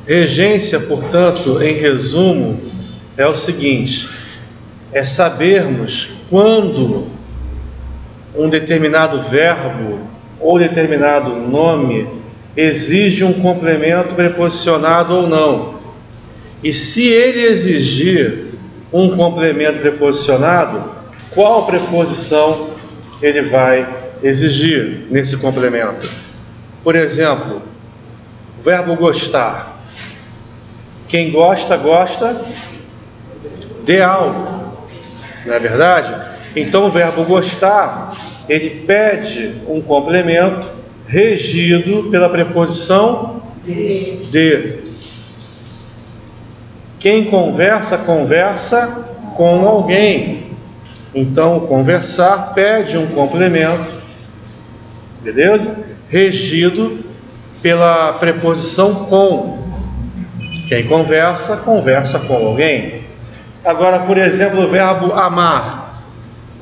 Regência, portanto, em resumo, é o seguinte: é sabermos quando um determinado verbo ou determinado nome exige um complemento preposicionado ou não. E se ele exigir um complemento preposicionado, qual preposição ele vai exigir nesse complemento? Por exemplo, o verbo gostar. Quem gosta, gosta de algo, não é verdade? Então o verbo gostar, ele pede um complemento regido pela preposição de. Quem conversa, conversa com alguém. Então conversar pede um complemento, beleza? Regido pela preposição com. Quem conversa, conversa com alguém. Agora, por exemplo, o verbo amar.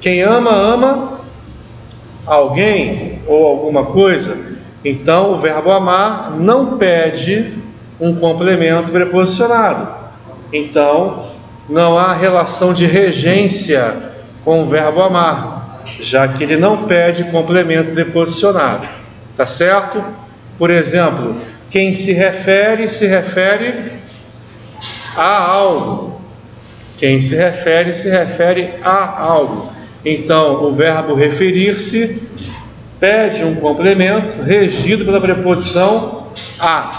Quem ama, ama alguém ou alguma coisa. Então, o verbo amar não pede um complemento preposicionado. Então, não há relação de regência com o verbo amar, já que ele não pede complemento preposicionado. Tá certo? Por exemplo, quem se refere a algo. Quem se refere a algo. Então, o verbo referir-se pede um complemento regido pela preposição a.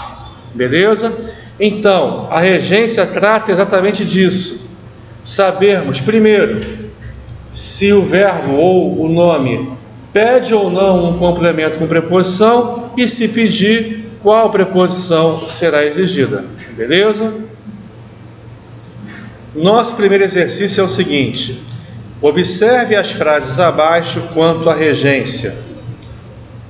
Beleza? Então, a regência trata exatamente disso. Sabermos, primeiro, se o verbo ou o nome pede ou não um complemento com preposição, e se pedir, qual preposição será exigida. Beleza? Nosso primeiro exercício é o seguinte: observe as frases abaixo quanto à regência.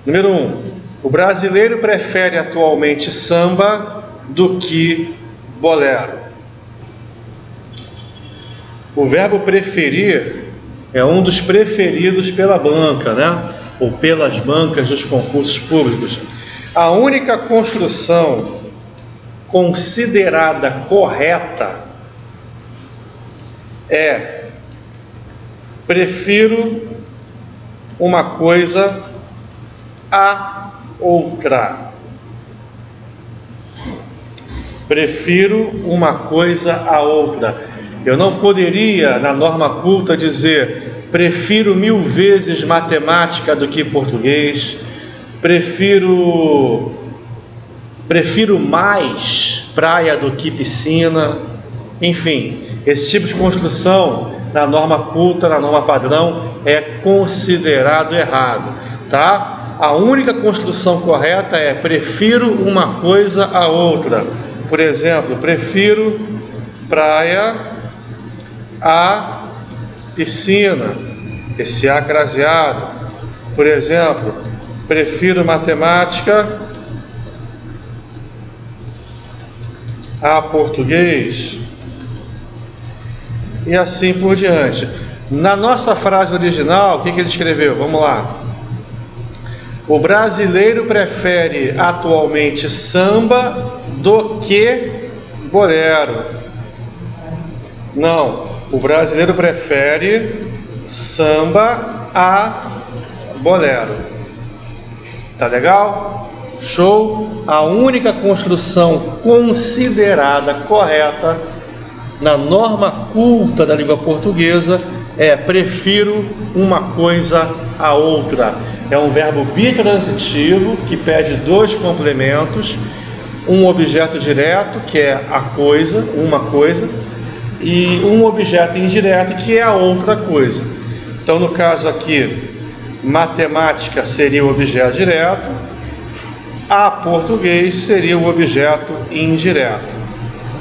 Número 1. O brasileiro prefere atualmente samba do que bolero. O verbo preferir é um dos preferidos pela banca, né? Ou pelas bancas dos concursos públicos. A única construção considerada correta é: prefiro uma coisa a outra. Prefiro uma coisa a outra. Eu não poderia, na norma culta, dizer: prefiro 1000 vezes matemática do que português. Prefiro mais praia do que piscina. Enfim, esse tipo de construção na norma culta, na norma padrão, é considerado errado, tá? A única construção correta é: prefiro uma coisa a outra. Por exemplo, prefiro praia a piscina, esse A craseado. Por exemplo, prefiro matemática a português. E assim por diante. Na nossa frase original, o que ele escreveu? Vamos lá. O brasileiro prefere atualmente samba do que bolero. Não, o brasileiro prefere samba a bolero. Tá legal? Show? A única construção considerada correta na norma culta da língua portuguesa é: prefiro uma coisa a outra. É um verbo bitransitivo que pede 2 complementos, um objeto direto, que é a coisa, uma coisa, e um objeto indireto, que é a outra coisa. Então, no caso aqui, matemática seria o objeto direto, a português seria o objeto indireto.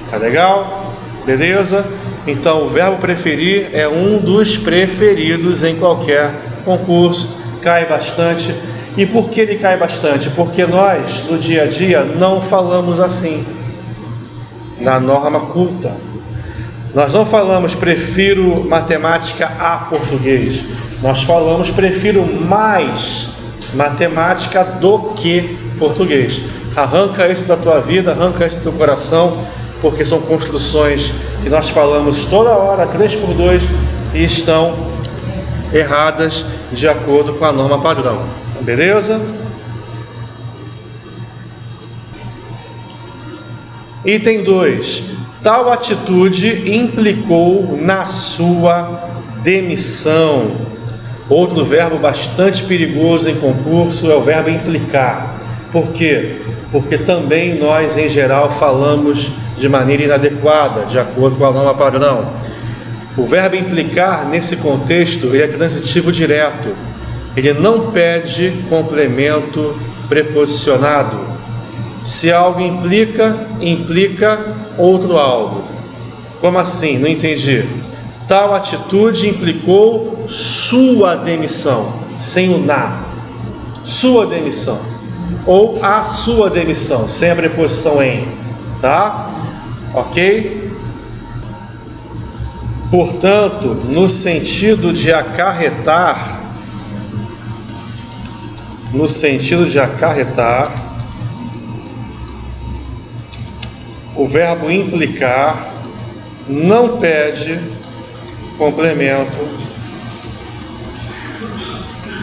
Tá legal? Beleza? Então, o verbo preferir é um dos preferidos em qualquer concurso. Cai bastante. E por que ele cai bastante? Porque nós, no dia a dia, não falamos assim na norma culta. Nós não falamos prefiro matemática a português. Nós falamos prefiro mais matemática do que português. Arranca isso da tua vida, arranca isso do teu coração, porque são construções que nós falamos toda hora, 3x2, e estão erradas de acordo com a norma padrão. Beleza? Item 2. Tal atitude implicou na sua demissão. Outro verbo bastante perigoso em concurso é o verbo implicar. Por quê? Porque também nós, em geral, falamos de maneira inadequada, de acordo com a norma padrão. O verbo implicar, nesse contexto, ele é transitivo direto. Ele não pede complemento preposicionado. Se algo implica, implica outro algo. Como assim? Não entendi. Tal atitude implicou sua demissão, sem o na. Sua demissão. Ou a sua demissão, sem a preposição em. Tá? Ok? Portanto, no sentido de acarretar, o verbo implicar não pede complemento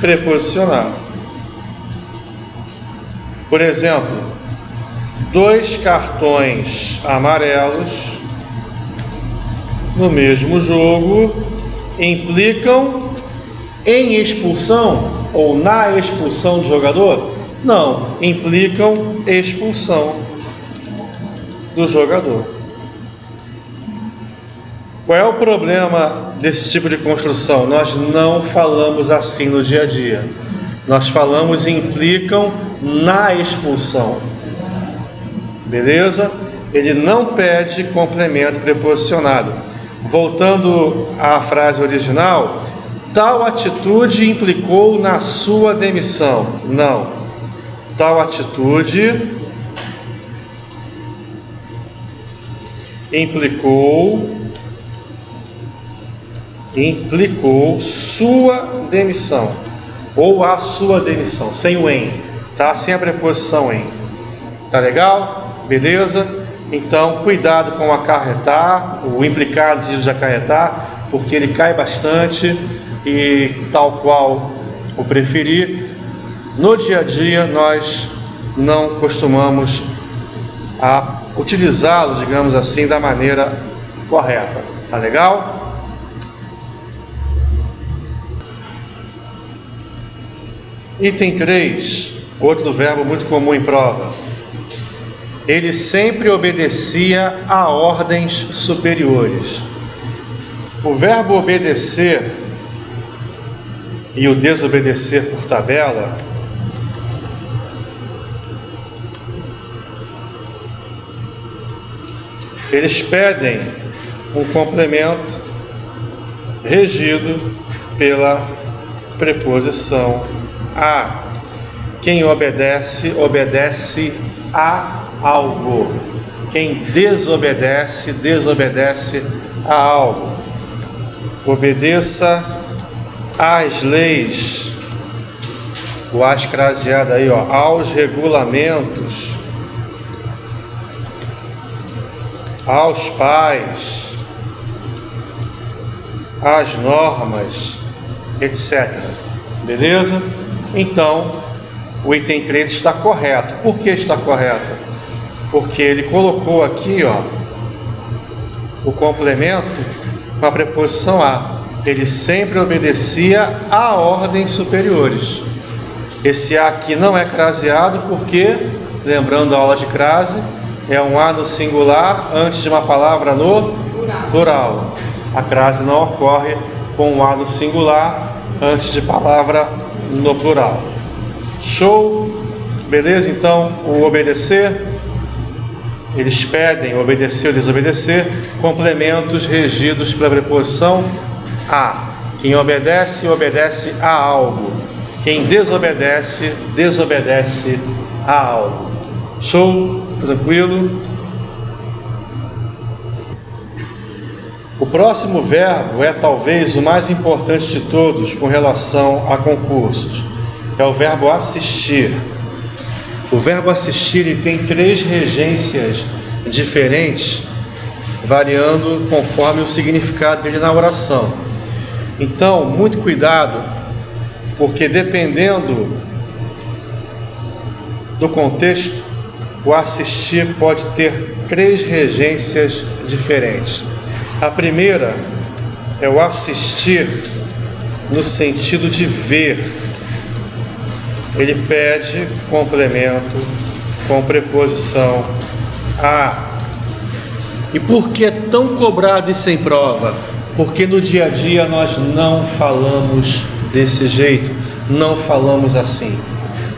preposicionado. Por exemplo, 2 cartões amarelos no mesmo jogo implicam em expulsão ou na expulsão do jogador? Não, implicam expulsão do jogador. Qual é o problema desse tipo de construção? Nós não falamos assim no dia a dia. Nós falamos implicam na expulsão. Beleza? Ele não pede complemento preposicionado. Voltando à frase original, tal atitude implicou na sua demissão. Não. Tal atitude implicou sua demissão, ou a sua demissão, sem o em, tá? Sem a preposição em. Tá legal? Beleza? Então, cuidado com o acarretar, o implicado de acarretar, porque ele cai bastante e tal qual o preferir. No dia a dia, nós não costumamos a utilizá-lo, digamos assim, da maneira correta. Tá legal? Item 3, outro verbo muito comum em prova. Ele sempre obedecia a ordens superiores. O verbo obedecer e o desobedecer por tabela eles pedem um complemento regido pela preposição a. Quem obedece, obedece a algo. Quem desobedece, desobedece a algo. Obedeça às leis. O as craseado aí, ó, aos regulamentos, aos pais, às normas, etc. Beleza? Então, o item 3 está correto. Por que está correto? Porque ele colocou aqui, ó, o complemento com a preposição a. Ele sempre obedecia a ordens superiores. Esse a aqui não é craseado porque, lembrando a aula de crase, é um a no singular antes de uma palavra no plural. A crase não ocorre com um a no singular antes de palavra no plural. Show? Beleza? Então, o obedecer, eles pedem obedecer ou desobedecer, complementos regidos pela preposição a. Quem obedece, obedece a algo. Quem desobedece, desobedece a algo. Show? Tranquilo? O próximo verbo é talvez o mais importante de todos com relação a concursos. É o verbo assistir. O verbo assistir ele tem 3 regências diferentes, variando conforme o significado dele na oração. Então, muito cuidado, porque dependendo do contexto, o assistir pode ter 3 regências diferentes. A primeira é o assistir no sentido de ver. Ele pede complemento com preposição a. E por que é tão cobrado e sem prova? Porque no dia a dia nós não falamos desse jeito, não falamos assim.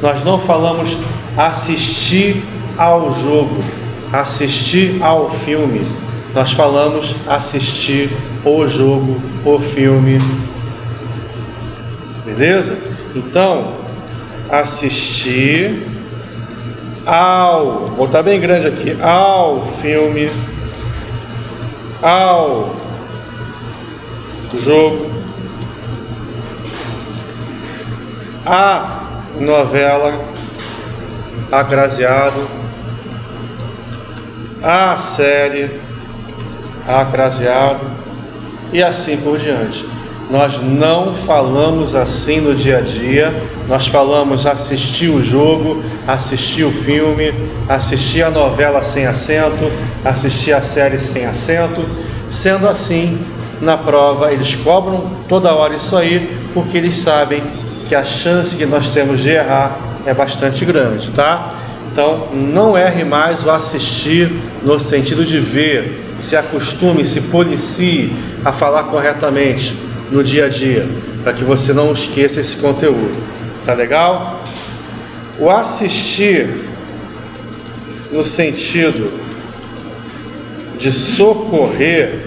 Nós não falamos assistir ao jogo, assistir ao filme. Nós falamos assistir o jogo, o filme. Beleza? Então, assistir ao, vou botar bem grande aqui, ao filme, ao jogo, a novela, agraciado, a série, agraciado, e assim por diante. Nós não falamos assim no dia a dia. Nós falamos assistir o jogo, assistir o filme, assistir a novela sem acento, assistir a série sem acento. Sendo assim, na prova eles cobram toda hora isso aí, porque eles sabem que a chance que nós temos de errar é bastante grande, tá? Então, não erre mais o assistir no sentido de ver. Se acostume, se policie a falar corretamente no dia a dia, para que você não esqueça esse conteúdo. Tá legal? O assistir no sentido de socorrer,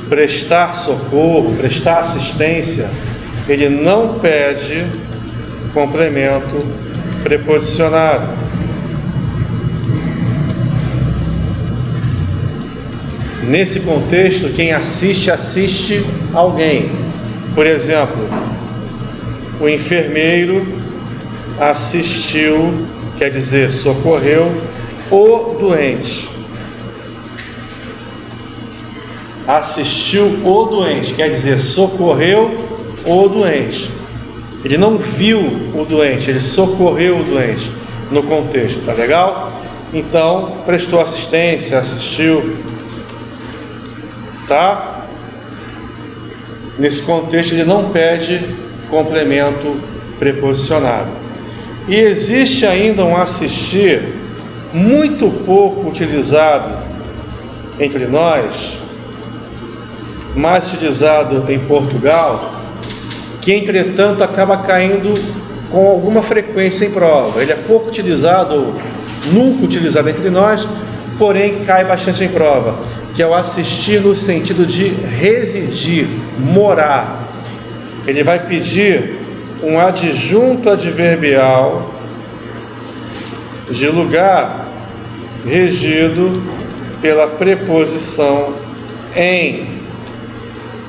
prestar socorro, prestar assistência, ele não pede complemento preposicionado. Nesse contexto, quem assiste, assiste alguém. Por exemplo, o enfermeiro assistiu, quer dizer, socorreu o doente. Assistiu o doente, quer dizer, socorreu o doente. Ele não viu o doente, ele socorreu o doente no contexto, tá legal? Então, prestou assistência, assistiu, tá? Nesse contexto ele não pede complemento preposicionado. E existe ainda um assistir muito pouco utilizado entre nós, mais utilizado em Portugal, que entretanto acaba caindo com alguma frequência em prova. Ele é pouco utilizado, nunca utilizado entre nós, porém cai bastante em prova, que é o assistir no sentido de residir, morar. Ele vai pedir um adjunto adverbial de lugar regido pela preposição em.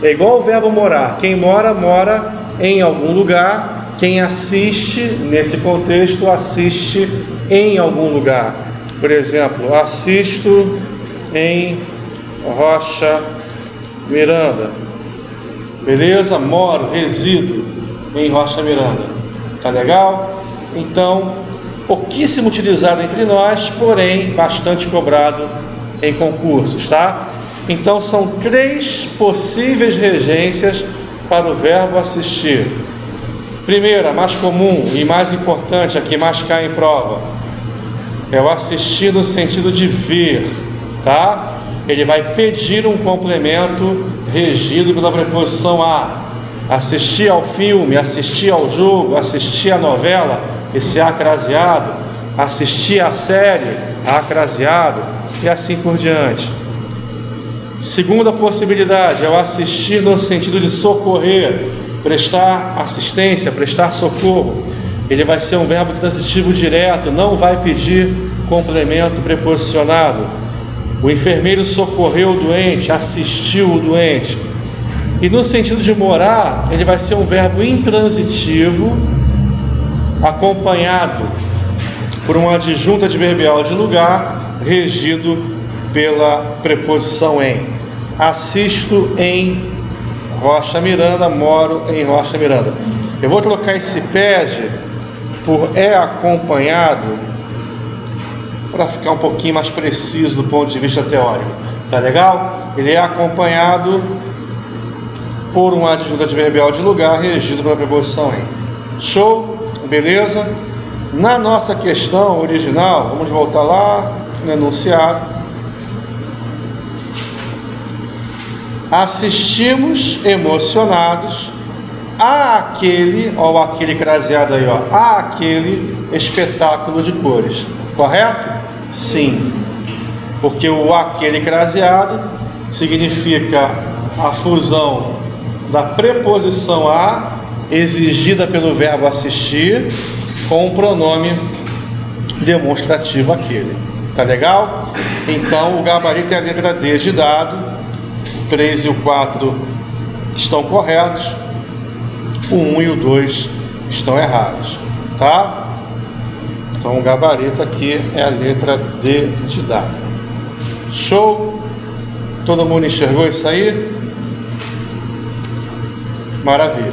É igual o verbo morar. Quem mora, mora em algum lugar. Quem assiste, nesse contexto, assiste em algum lugar. Por exemplo, assisto em Rocha Miranda. Beleza? Moro, resido em Rocha Miranda. Tá legal? Então, pouquíssimo utilizado entre nós, porém bastante cobrado em concursos, tá? Então são 3 possíveis regências para o verbo assistir. Primeira, mais comum e mais importante, a que mais cai em prova, é o assistir no sentido de ver, tá? Ele vai pedir um complemento regido pela preposição a. Assistir ao filme, assistir ao jogo, assistir à novela, esse acraseado, assistir à série, acraseado, e assim por diante. Segunda possibilidade é o assistir no sentido de socorrer, prestar assistência, prestar socorro. Ele vai ser um verbo transitivo direto, não vai pedir complemento preposicionado. O enfermeiro socorreu o doente, assistiu o doente. E no sentido de morar, ele vai ser um verbo intransitivo, acompanhado por uma adjunta adverbial de lugar, regido pela preposição em. Assisto em Rocha Miranda, moro em Rocha Miranda. Eu vou trocar esse pede por é acompanhado para ficar um pouquinho mais preciso do ponto de vista teórico. Tá legal? Ele é acompanhado por um adjunto adverbial de lugar regido pela preposição em. Show? Beleza? Na nossa questão original, vamos voltar lá no enunciado. Assistimos emocionados àquele, ó, aquele craseado aí, ó, àquele espetáculo de cores. Correto? Sim. Porque o aquele craseado significa a fusão da preposição a, exigida pelo verbo assistir, com o pronome demonstrativo aquele. Tá legal? Então o gabarito é a letra D de dado. O 3 e o 4 estão corretos. O 1 e o 2 estão errados. Tá? Então o gabarito aqui é a letra D de dado. Show? Todo mundo enxergou isso aí? Maravilha.